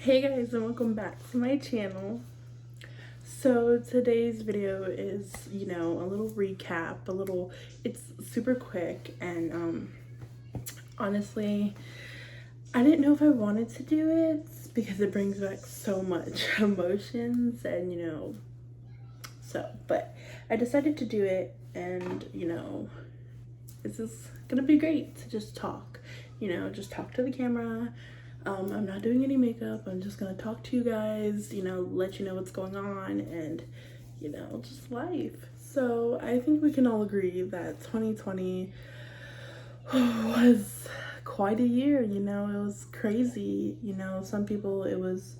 Hey guys, and welcome back to my channel. So today's video is, a little recap, it's super quick, and honestly, I didn't know if I wanted to do it because it brings back so much emotions and but I decided to do it, and this is gonna be great to just talk, just talk to the camera. I'm not doing any makeup. I'm just gonna talk to you guys, let you know what's going on, and just life. So I think we can all agree that 2020 was quite a year. It was crazy. Some people it was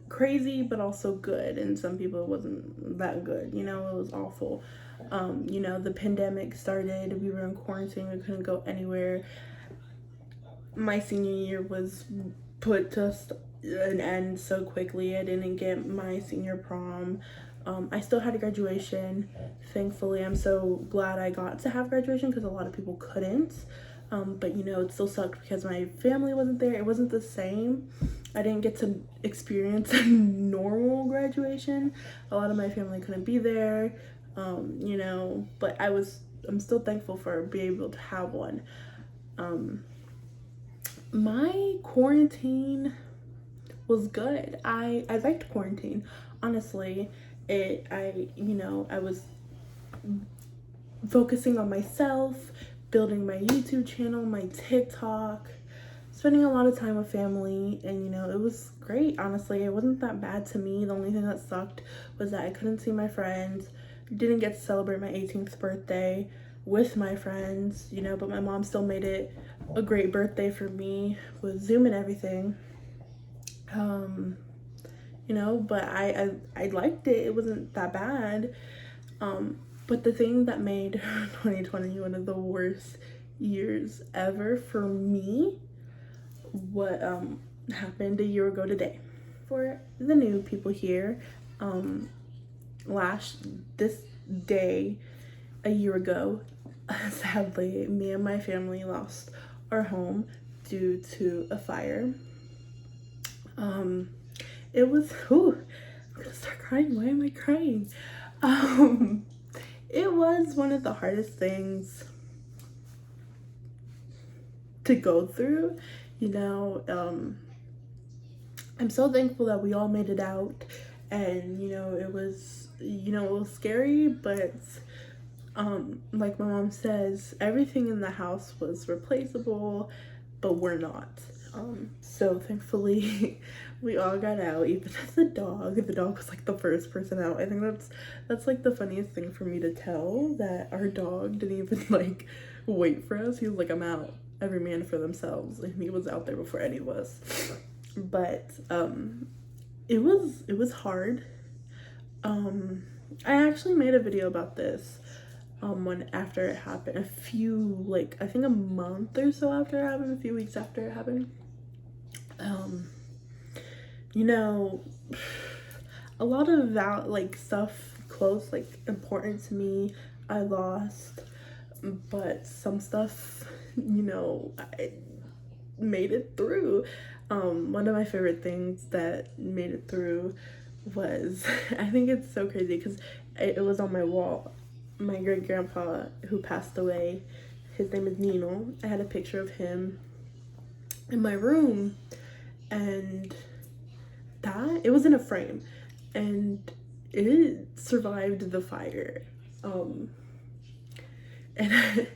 crazy but also good, and some people it wasn't that good. It was awful. The pandemic started, we were in quarantine, we couldn't go anywhere. My senior year was put to an end so quickly. I didn't get my senior prom. I still had a graduation, thankfully. I'm so glad I got to have graduation because a lot of people couldn't. But it still sucked because my family wasn't there. It wasn't the same. I didn't get to experience a normal graduation. A lot of my family couldn't be there, but I'm still thankful for being able to have one. My quarantine was good. I liked quarantine, honestly. I was focusing on myself, building my YouTube channel, my TikTok, spending a lot of time with family, and it was great. Honestly, it wasn't that bad to me. The only thing that sucked was that I couldn't see my friends, didn't get to celebrate my 18th birthday with my friends, but my mom still made it a great birthday for me with Zoom and everything. But I liked it. It wasn't that bad. But the thing that made 2020 one of the worst years ever for me, what happened a year ago today. For the new people here, this day a year ago, sadly, me and my family lost our home due to a fire. It was, I'm gonna start crying. Why am I crying? It was one of the hardest things to go through, I'm so thankful that we all made it out, and it was scary, but like my mom says, everything in the house was replaceable, but we're not. So thankfully we all got out, even the dog. The dog was like the first person out. I think that's like the funniest thing for me to tell, that our dog didn't even like wait for us. He was like, I'm out, every man for themselves, and he was out there before any of us. But it was hard. I actually made a video about this when after it happened, I think a month or so after it happened, a few weeks after it happened. A lot of stuff close, important to me, I lost, but some stuff, I made it through. One of my favorite things that made it through was, I think it's so crazy because it was on my wall. My great grandpa, who passed away, his name is Nino. I had a picture of him in my room, and it was in a frame, and it survived the fire. And I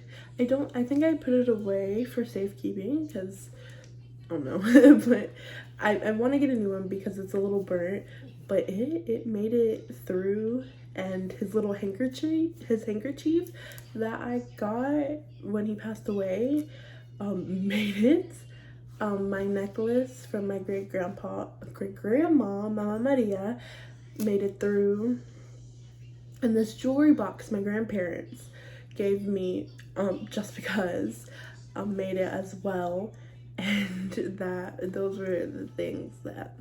think I put it away for safekeeping because I don't know, but I want to get a new one because it's a little burnt, but it made it through. And his little handkerchief that I got when he passed away, made it. My necklace from my great grandma, Mama Maria, made it through. And this jewelry box my grandparents gave me, just because, made it as well. And those were the things that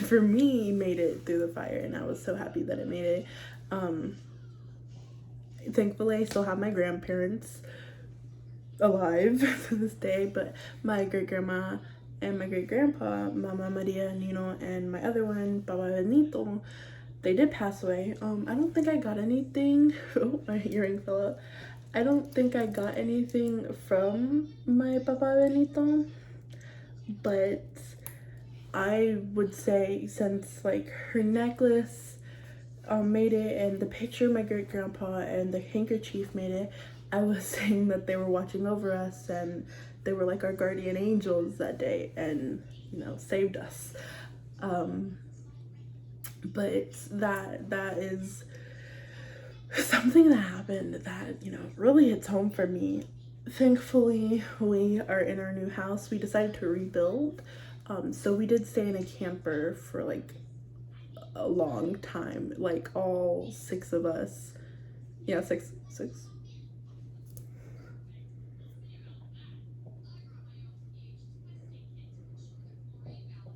for me made it through the fire, and I was so happy that it made it. Thankfully I still have my grandparents alive to this day, but my great grandma and my great grandpa, Mama Maria Nino, and my other one, Papa Benito, they did pass away. I don't think I got anything. Oh, my earring fell out. I don't think I got anything from my Papa Benito, but I would say since like her necklace made it, and the picture of my great grandpa and the handkerchief made it, I was saying that they were watching over us and they were like our guardian angels that day, and you know, saved us. But that is something that happened that, you know, really hits home for me. Thankfully, we are in our new house. We decided to rebuild, so we did stay in a camper for like a long time, like all 6 of us. Yeah, six.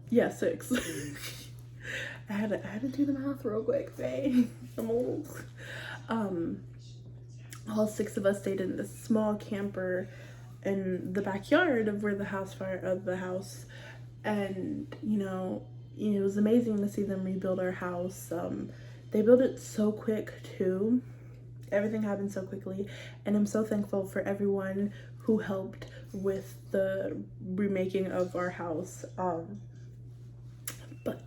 Yeah, 6. I had to do the math real quick, babe. I'm old. All 6 of us stayed in this small camper in the backyard of where the house, and you know, it was amazing to see them rebuild our house. They built it so quick too. Everything happened so quickly, and I'm so thankful for everyone who helped with the remaking of our house. But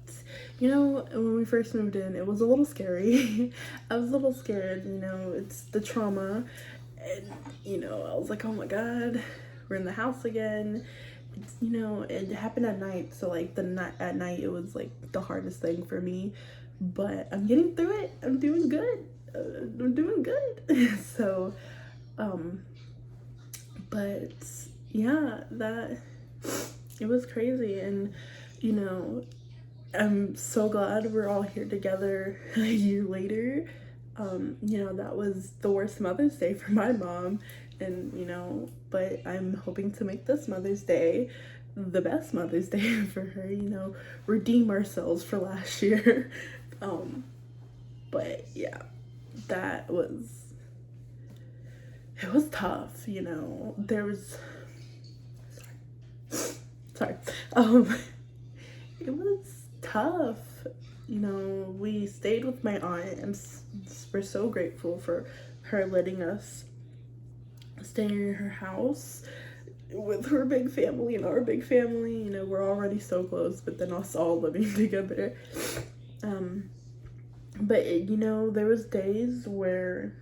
you know, when we first moved in, it was a little scary. I was a little scared, you know, it's the trauma, and you know, I was like, oh my god, we're in the house again. It's, you know, it happened at night, so like at night it was like the hardest thing for me, but I'm getting through it. I'm doing good. So but yeah, that it was crazy, and you know, I'm so glad we're all here together a year later. You know, that was the worst Mother's Day for my mom, and you know, but I'm hoping to make this Mother's Day the best Mother's Day for her, you know, redeem ourselves for last year. But yeah, it was tough, you know. There was sorry. It was tough. You know, we stayed with my aunt, and we're so grateful for her letting us stay in her house with her big family and our big family. You know, we're already so close, but then us all living together. But you know, there was days where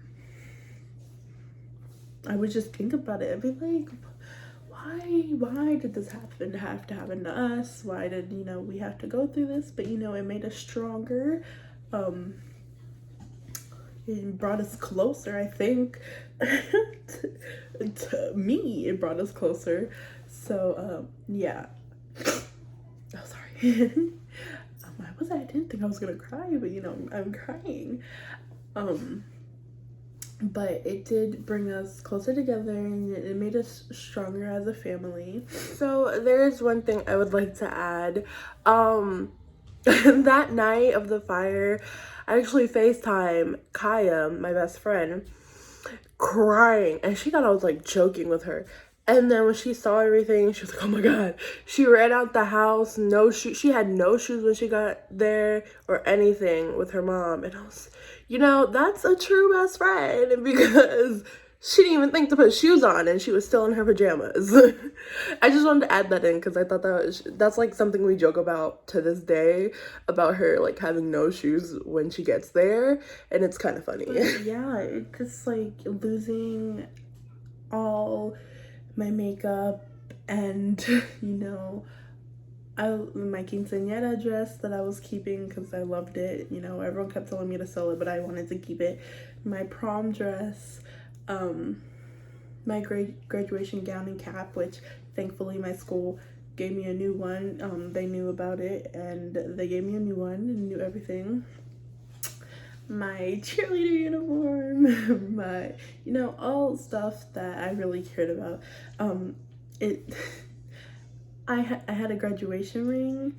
I would just think about it. I'd be like, why did this have to happen to us? Why did, you know, we have to go through this? But you know, it made us stronger. It brought us closer, I think. To me, it brought us closer. So yeah. Oh, sorry. I didn't think I was gonna cry, but you know, I'm crying. But it did bring us closer together, and it made us stronger as a family. So there is one thing I would like to add. That night of the fire, I actually FaceTime Kaya, my best friend, crying, and she thought I was like joking with her. And then when she saw everything, she was like, oh my god. She ran out the house, no shoes. She had no shoes when she got there or anything with her mom. And I was, you know, that's a true best friend, because she didn't even think to put shoes on, and she was still in her pajamas. I just wanted to add that in because I thought that's like something we joke about to this day, about her like having no shoes when she gets there, and it's kind of funny. But yeah, it's just like losing all my makeup, and you know, my quinceañera dress that I was keeping because I loved it. You know, everyone kept telling me to sell it, but I wanted to keep it. My prom dress, my graduation gown and cap, which thankfully my school gave me a new one. They knew about it, and they gave me a new one and knew everything. My cheerleader uniform, my, you know, all stuff that I really cared about. I had a graduation ring,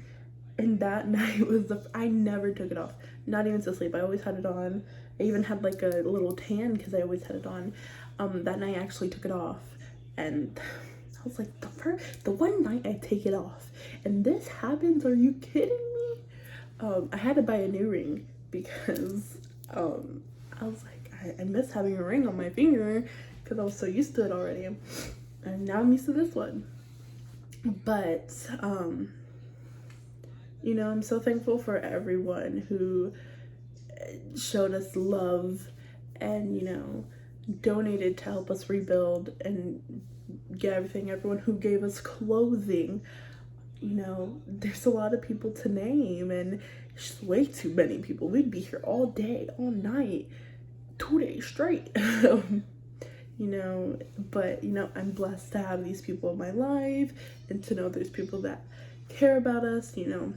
and that night was I never took it off, not even to sleep. I always had it on. I even had like a little tan because I always had it on. That night I actually took it off, and I was like, the one night I take it off and this happens, are you kidding me? I had to buy a new ring because I was like, I miss having a ring on my finger because I was so used to it already. And now I'm used to this one. But, you know, I'm so thankful for everyone who showed us love and, you know, donated to help us rebuild and get everything. Everyone who gave us clothing. You know, there's a lot of people to name, and it's way too many people. We'd be here all day, all night, 2 days straight. You know, but, you know, I'm blessed to have these people in my life and to know there's people that care about us, you know,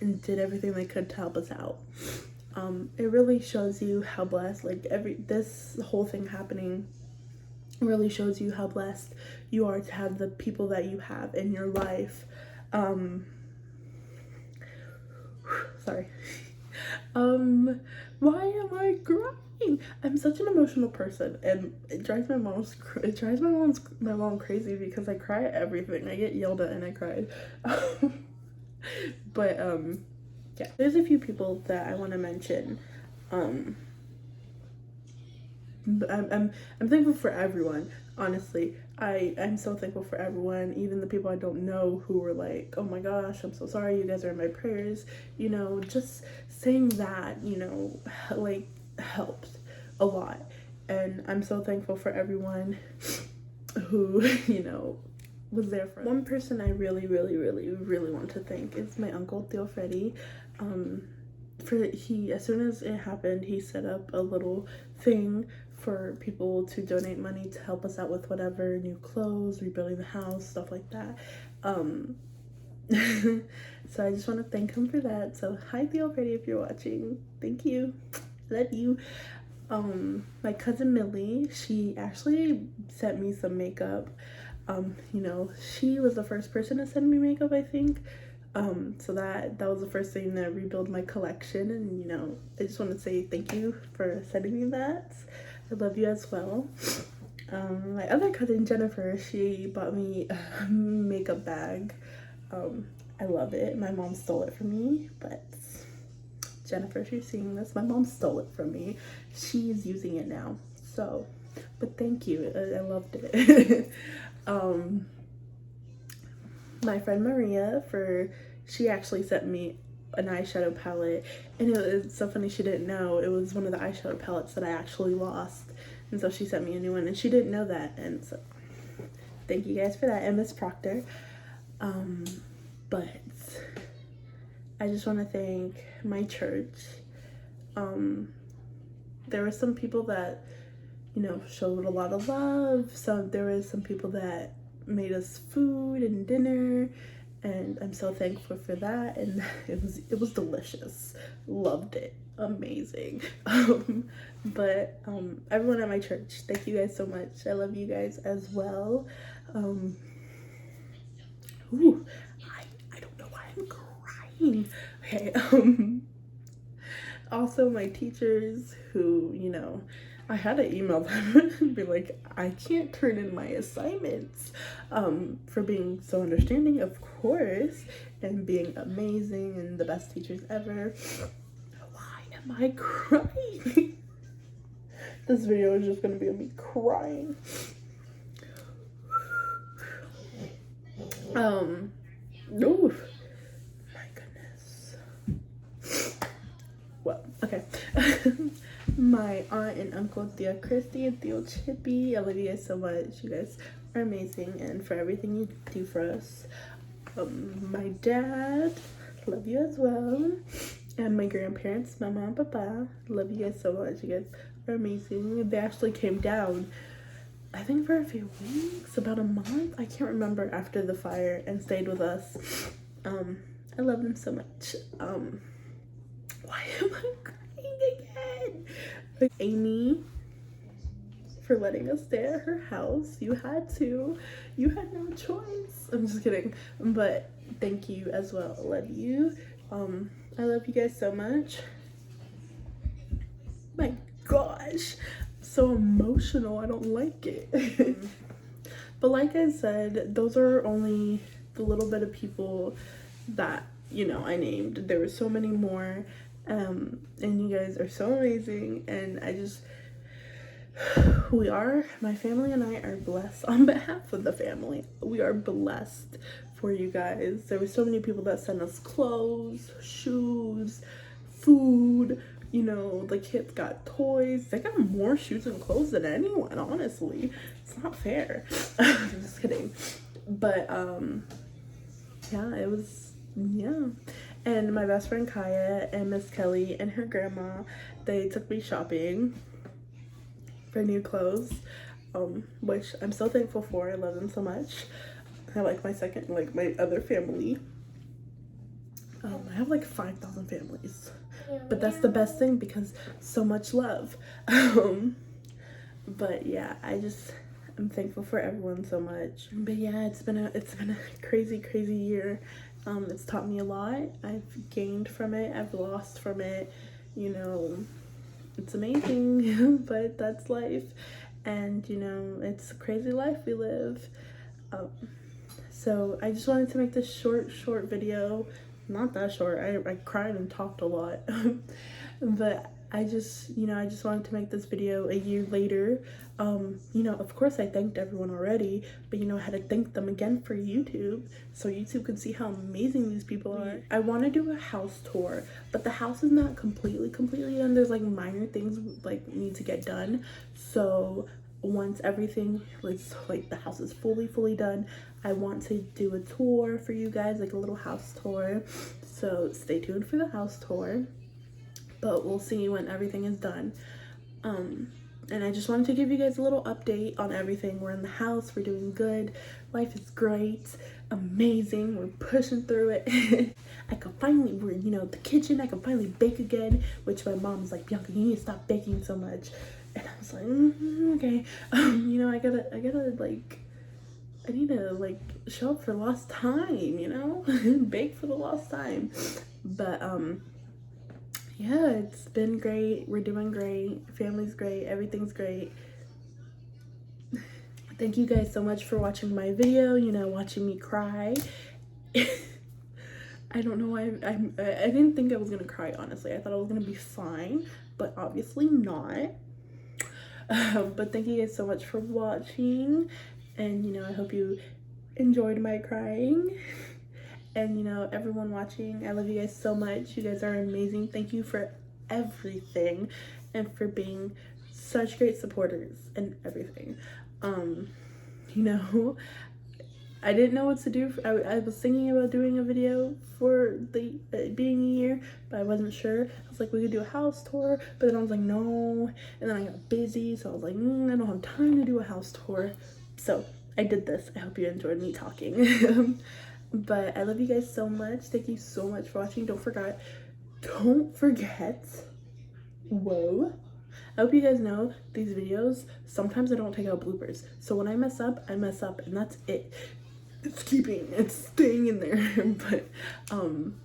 and did everything they could to help us out. It really shows you how blessed, like, this whole thing happening really shows you how blessed you are to have the people that you have in your life. Sorry. Why am I crying? I'm such an emotional person, and it drives my mom crazy because I cry at everything. I get yelled at and I cried. But yeah, there's a few people that I want to mention. I'm thankful for everyone. Honestly, I'm so thankful for everyone, even the people I don't know who were like, oh my gosh, I'm so sorry, you guys are in my prayers. You know, just saying that, you know, like, helped a lot. And I'm so thankful for everyone who, you know, was there for us. One person I really want to thank is my uncle Theo Freddy. As soon as it happened, he set up a little thing for people to donate money to help us out with whatever, new clothes, rebuilding the house, stuff like that. So I just want to thank him for that. So hi Theo Freddy, if you're watching, thank you, love you. My cousin Millie, she actually sent me some makeup. You know, she was the first person to send me makeup, I think. So that was the first thing to rebuild my collection, and, you know, I just want to say thank you for sending me that. I love you as well. My other cousin Jennifer, she bought me a makeup bag. I love it. My mom stole it from me, but Jennifer, if you're seeing this, my mom stole it from me. She's using it now, so, but thank you. I loved it. My friend Maria, she actually sent me an eyeshadow palette, and it was so funny, she didn't know it was one of the eyeshadow palettes that I actually lost, and so she sent me a new one, and she didn't know that, and so thank you guys for that. And Miss Proctor. But I just want to thank my church. There were some people that, you know, showed a lot of love. So there was some people that made us food and dinner, and I'm so thankful for that. And it was delicious. Loved it. Amazing. But everyone at my church, thank you guys so much. I love you guys as well. Ooh, I don't know why I'm crying. Okay. Also my teachers who, you know, I had to email them and be like, I can't turn in my assignments, for being so understanding, of course, and being amazing and the best teachers ever. Why am I crying? This video is just gonna be of me crying. Oof. My goodness. Well, okay. My aunt and uncle Thea Christy and Theo Chippy, I love you guys so much. You guys are amazing, and for everything you do for us. My dad, love you as well. And my grandparents, Mama and Papa, love you guys so much. You guys are amazing. They actually came down, I think, for a few weeks, about a month, I can't remember, after the fire, and stayed with us. I love them so much. Why am I crying again? Amy, for letting us stay at her house. You had to. You had no choice. I'm just kidding. But thank you as well. I love you. I love you guys so much. My gosh. So emotional. I don't like it. But like I said, those are only the little bit of people that, you know, I named. There were so many more, and you guys are so amazing, and I just, my family and I are blessed. On behalf of the family, we are blessed for you guys. There were so many people that sent us clothes, shoes, food. You know, the kids got toys. They got more shoes and clothes than anyone, honestly. It's not fair. I'm just kidding. But yeah, it was, yeah. And my best friend Kaya and Miss Kelly and her grandma, they took me shopping for new clothes, which I'm so thankful for. I love them so much. I like my other family. I have like 5,000 families, but that's the best thing because so much love. But yeah, I'm thankful for everyone so much. But yeah, it's been a crazy year. It's taught me a lot. I've gained from it, I've lost from it, you know. It's amazing, but that's life. And you know, it's a crazy life we live. So I just wanted to make this short video. Not that short. I cried and talked a lot. But I just wanted to make this video a year later. You know, of course I thanked everyone already, but you know, I had to thank them again for YouTube, so YouTube could see how amazing these people are. I want to do a house tour, but the house is not completely done. There's like minor things like need to get done. So once everything like the house is fully done, I want to do a tour for you guys, like a little house tour. So stay tuned for the house tour, but we'll see when everything is done. And I just wanted to give you guys a little update on everything. We're in the house, we're doing good, life is great, amazing, we're pushing through it. We're, you know, the kitchen, I can finally bake again, which my mom's like, Bianca, you need to stop baking so much. And I was like, okay. You know, I need to like show up for lost time, you know, bake for the lost time. But yeah, it's been great. We're doing great. Family's great. Everything's great. Thank you guys so much for watching my video, you know, watching me cry. I don't know why I didn't think I was gonna cry, honestly. I thought I was gonna be fine, but obviously not. But thank you guys so much for watching, and you know, I hope you enjoyed my crying. And you know, everyone watching, I love you guys so much. You guys are amazing. Thank you for everything and for being such great supporters and everything. You know, I didn't know what to do. I was thinking about doing a video for the being a year, but I wasn't sure. I was like, we could do a house tour, but then I was like, no. And then I got busy, so I was like, I don't have time to do a house tour. So I did this. I hope you enjoyed me talking. But I love you guys so much. Thank you so much for watching. Don't forget, whoa, I hope you guys know these videos, sometimes I don't take out bloopers. So when I mess up, and that's it. It's staying in there. But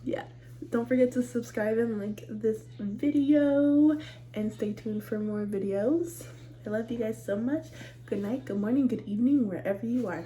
yeah, don't forget to subscribe and like this video, and stay tuned for more videos. I love you guys so much. Good night, good morning, good evening, wherever you are.